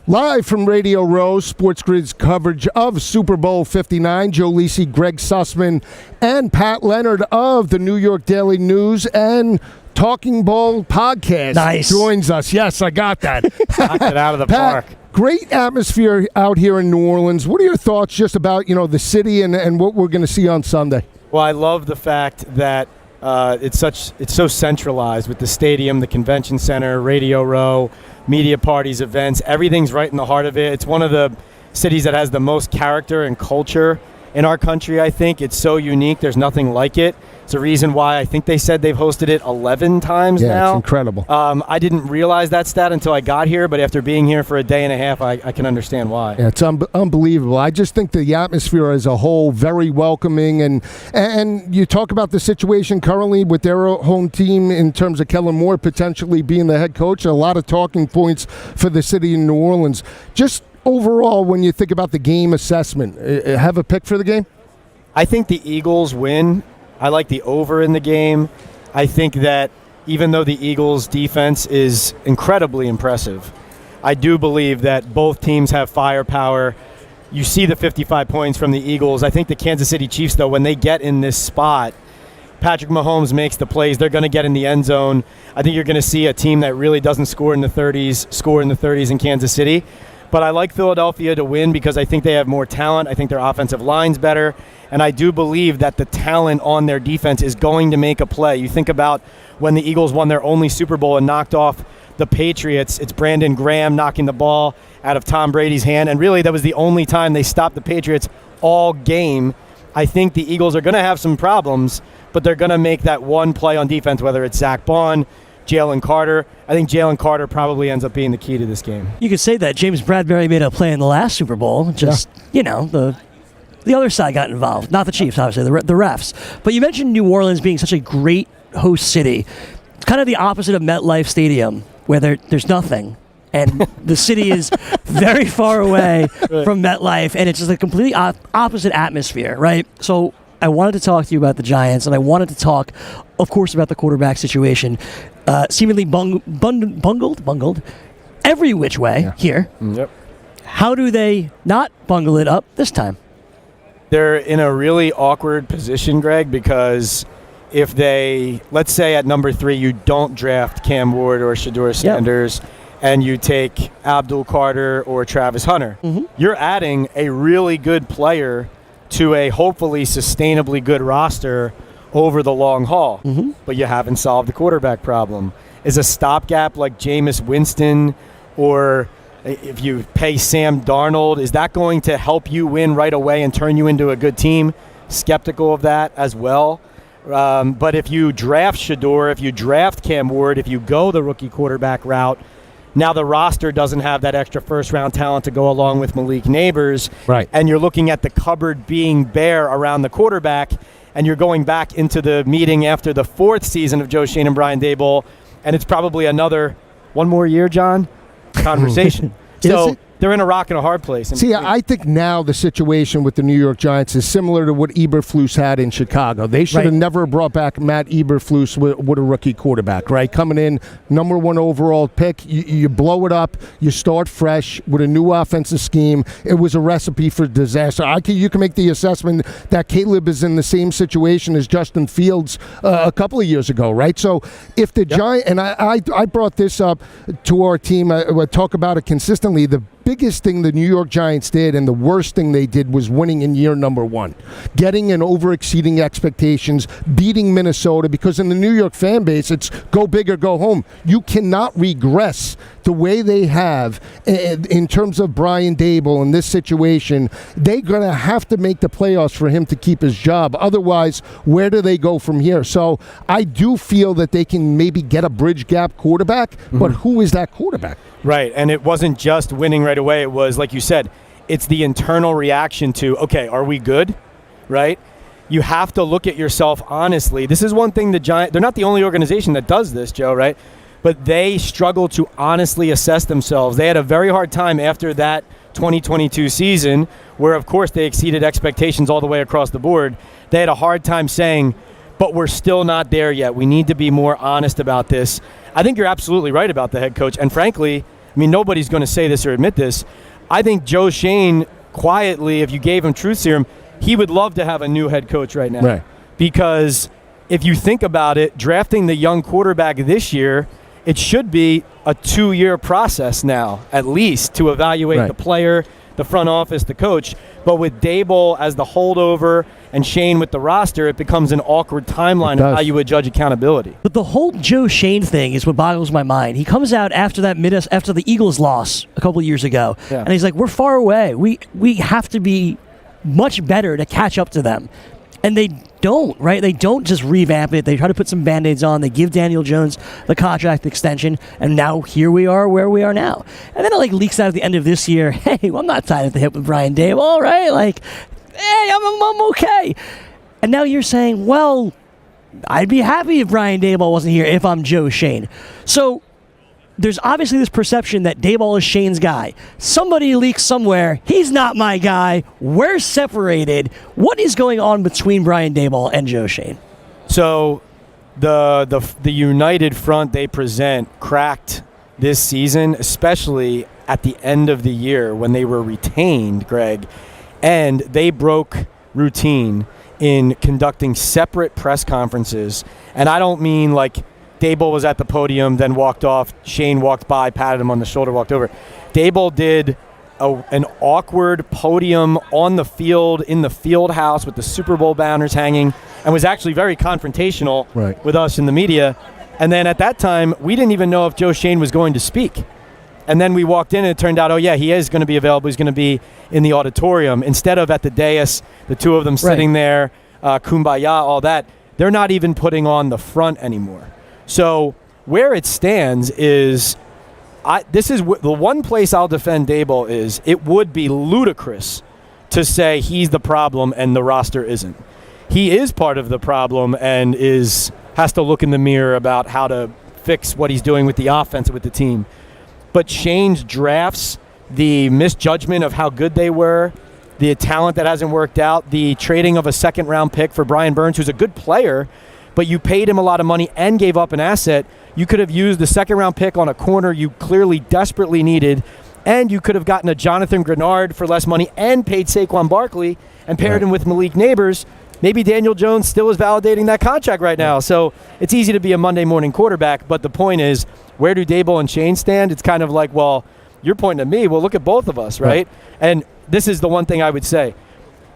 Live from Radio Row, SportsGrid's coverage of Super Bowl 59. Joe Lisi, Gregg Sussman, and Pat Leonard of the New York Daily News and Talking Ball podcast joins us. Yes, I got that. Knocked it out of the Pat, park. Great atmosphere out here in New Orleans. What are your thoughts just about, the city and what we're going to see on Sunday? Well, I love the fact that it's so centralized with the stadium, the convention center, Radio Row, media parties, events. Everything's right in the heart of it. It's one of the cities that has the most character and culture in our country, I think. It's so unique. There's nothing like it. It's a reason why I think they said they've hosted it 11 times now. Yeah, it's incredible. I didn't realize that stat until I got here, but after being here for a day and a half, I can understand why. Yeah, it's unbelievable. I just think the atmosphere as a whole, very welcoming. And you talk about the situation currently with their home team in terms of Kellen Moore potentially being the head coach. A lot of talking points for the city of New Orleans. Just overall, when you think about the game assessment, have a pick for the game? I think the Eagles win. I like the over in the game. I think that even though the Eagles' defense is incredibly impressive, I do believe that both teams have firepower. You see the 55 points from the Eagles. I think the Kansas City Chiefs, though, when they get in this spot, Patrick Mahomes makes the plays. They're going to get in the end zone. I think you're going to see a team that really doesn't score in the 30s in Kansas City. But I like Philadelphia to win because I think they have more talent. I think their offensive line's better. And I do believe that the talent on their defense is going to make a play. You think about when the Eagles won their only Super Bowl and knocked off the Patriots. It's Brandon Graham knocking the ball out of Tom Brady's hand. And really, that was the only time they stopped the Patriots all game. I think the Eagles are going to have some problems, but they're going to make that one play on defense, whether it's Zach Bond, Jalen Carter. I think Jalen Carter probably ends up being the key to this game. You could say that James Bradbury made a play in the last Super Bowl. The other side got involved. Not the Chiefs, obviously, the refs. But you mentioned New Orleans being such a great host city. It's kind of the opposite of MetLife Stadium, where there's nothing. And the city is very far away from MetLife, and it's just a completely opposite atmosphere, right? So I wanted to talk to you about the Giants, and I wanted to talk, of course, about the quarterback situation. Seemingly bungled every which way here. Yep. How do they not bungle it up this time? They're in a really awkward position, Greg, because if they, let's say at number 3, you don't draft Cam Ward or Shedeur Sanders, and you take Abdul Carter or Travis Hunter, you're adding a really good player to a hopefully sustainably good roster over the long haul. But you haven't solved the quarterback problem. Is a stopgap like Jameis Winston, or if you pay Sam Darnold, is that going to help you win right away and turn you into a good team? Skeptical of that as well. But if you draft Shedeur, if you draft Cam Ward, if you go the rookie quarterback route, now the roster doesn't have that extra first-round talent to go along with Malik Neighbors. Right. And you're looking at the cupboard being bare around the quarterback, and you're going back into the meeting after the 4th season of Joe Schoen and Brian Daboll, and it's probably another one more year, John, conversation. So they're in a rock and a hard place. See, I think now the situation with the New York Giants is similar to what Eberflus had in Chicago. They should have never brought back Matt Eberflus with a rookie quarterback, right? Coming in, number 1 overall pick, you blow it up, you start fresh with a new offensive scheme. It was a recipe for disaster. You can make the assessment that Caleb is in the same situation as Justin Fields a couple of years ago, right? So if the Giants, and I brought this up to our team, I talk about it consistently, the biggest thing the New York Giants did and the worst thing they did was winning in year number 1. Getting and over-exceeding expectations, beating Minnesota, because in the New York fan base, it's go big or go home. You cannot regress the way they have in terms of Brian Daboll in this situation. They're going to have to make the playoffs for him to keep his job. Otherwise, where do they go from here? So I do feel that they can maybe get a bridge gap quarterback, but who is that quarterback? Right, and it wasn't just winning right away. It was, like you said, it's the internal reaction to, okay, are we good, right? You have to look at yourself honestly. This is one thing the Giants, they're not the only organization that does this, Joe, right? But they struggle to honestly assess themselves. They had a very hard time after that 2022 season where, of course, they exceeded expectations all the way across the board. They had a hard time saying, but we're still not there yet. We need to be more honest about this. I think you're absolutely right about the head coach. And frankly, I mean, nobody's going to say this or admit this. I think Joe Schoen, quietly, if you gave him truth serum, he would love to have a new head coach right now. Right. Because if you think about it, drafting the young quarterback this year, it should be a 2-year process now, at least, to evaluate the player, the front office, the coach. But with Daboll as the holdover and Shane with the roster, it becomes an awkward timeline of how you would judge accountability. But the whole Joe Schoen thing is what boggles my mind. He comes out after the Eagles loss a couple years ago, and he's like, we're far away. We have to be much better to catch up to them. And they don't, right? They don't just revamp it. They try to put some Band-Aids on. They give Daniel Jones the contract extension, and now here we are where we are now. And then it leaks out at the end of this year, hey, well, I'm not tied at the hip with Brian Daboll, right? Hey, I'm okay. And now you're saying, well, I'd be happy if Brian Daboll wasn't here if I'm Joe Schoen. So there's obviously this perception that Daboll is Shane's guy. Somebody leaks somewhere, he's not my guy, we're separated. What is going on between Brian Daboll and Joe Schoen? So the united front they present cracked this season, especially at the end of the year when they were retained, Gregg, and they broke routine in conducting separate press conferences. And I don't mean Daboll was at the podium, then walked off. Shane walked by, patted him on the shoulder, walked over. Daboll did an awkward podium on the field, in the field house with the Super Bowl banners hanging, and was actually very confrontational with us in the media. And then at that time, we didn't even know if Joe Schoen was going to speak. And then we walked in and it turned out, he is going to be available. He's going to be in the auditorium. Instead of at the dais, the two of them sitting there, kumbaya, all that, they're not even putting on the front anymore. So where it stands is, this is the one place I'll defend Daboll is it would be ludicrous to say he's the problem and the roster isn't. He is part of the problem and has to look in the mirror about how to fix what he's doing with the offense with the team. But Shane's drafts, the misjudgment of how good they were, the talent that hasn't worked out, the trading of a second-round pick for Brian Burns, who's a good player, but you paid him a lot of money and gave up an asset. You could have used the second-round pick on a corner you clearly desperately needed, and you could have gotten a Jonathan Grenard for less money and paid Saquon Barkley and paired him with Malik Neighbors. Maybe Daniel Jones still is validating that contract right now. So it's easy to be a Monday morning quarterback, but the point is, where do Daboll and Shane stand? It's kind of like, well, you're pointing at me. Well, look at both of us, right? And this is the one thing I would say.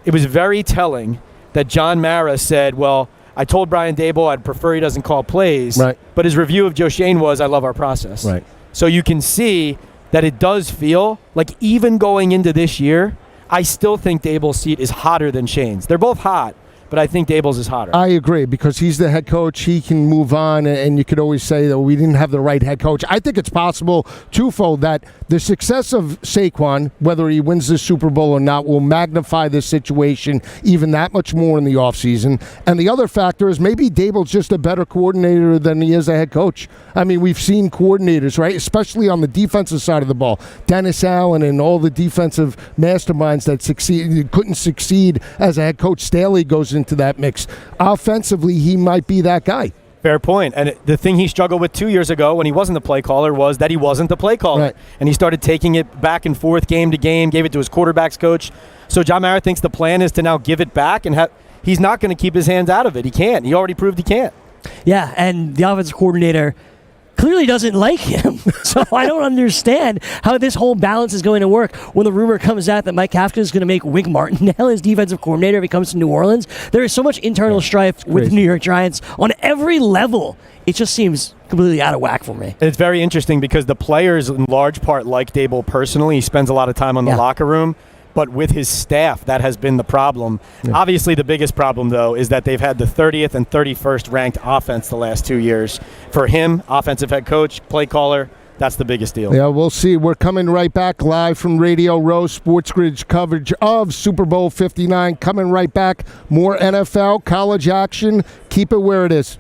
It was very telling that John Mara said, well, I told Brian Daboll I'd prefer he doesn't call plays, but his review of Joe Schoen was, I love our process. So you can see that it does feel like even going into this year, I still think Daboll's seat is hotter than Shane's. They're both hot, but I think Daboll's is hotter. I agree, because he's the head coach. He can move on, and you could always say that we didn't have the right head coach. I think it's possible, twofold, that the success of Saquon, whether he wins the Super Bowl or not, will magnify this situation even that much more in the offseason. And the other factor is maybe Daboll's just a better coordinator than he is a head coach. I mean, we've seen coordinators, right, especially on the defensive side of the ball. Dennis Allen and all the defensive masterminds that couldn't succeed as a head coach. Staley goes into that mix. Offensively, he might be that guy. Fair point. And the thing he struggled with 2 years ago when he wasn't the play caller was that he wasn't the play caller. And he started taking it back and forth game to game, gave it to his quarterback's coach. So John Mara thinks the plan is to now give it back, and he's not going to keep his hands out of it. He can't. He already proved he can't. Yeah, and the offensive coordinator clearly doesn't like him. So I don't understand how this whole balance is going to work when the rumor comes out that Mike Kafka is going to make Wink Martindale his defensive coordinator if he comes to New Orleans. There is so much internal strife with the New York Giants on every level. It just seems completely out of whack for me. It's very interesting because the players in large part like Daboll personally. He spends a lot of time on the locker room. But with his staff, that has been the problem. Obviously, the biggest problem, though, is that they've had the 30th and 31st ranked offense the last 2 years. For him, offensive head coach, play caller, that's the biggest deal. Yeah, we'll see. We're coming right back live from Radio Row, SportsGrid's coverage of Super Bowl 59. Coming right back. More NFL, college action. Keep it where it is.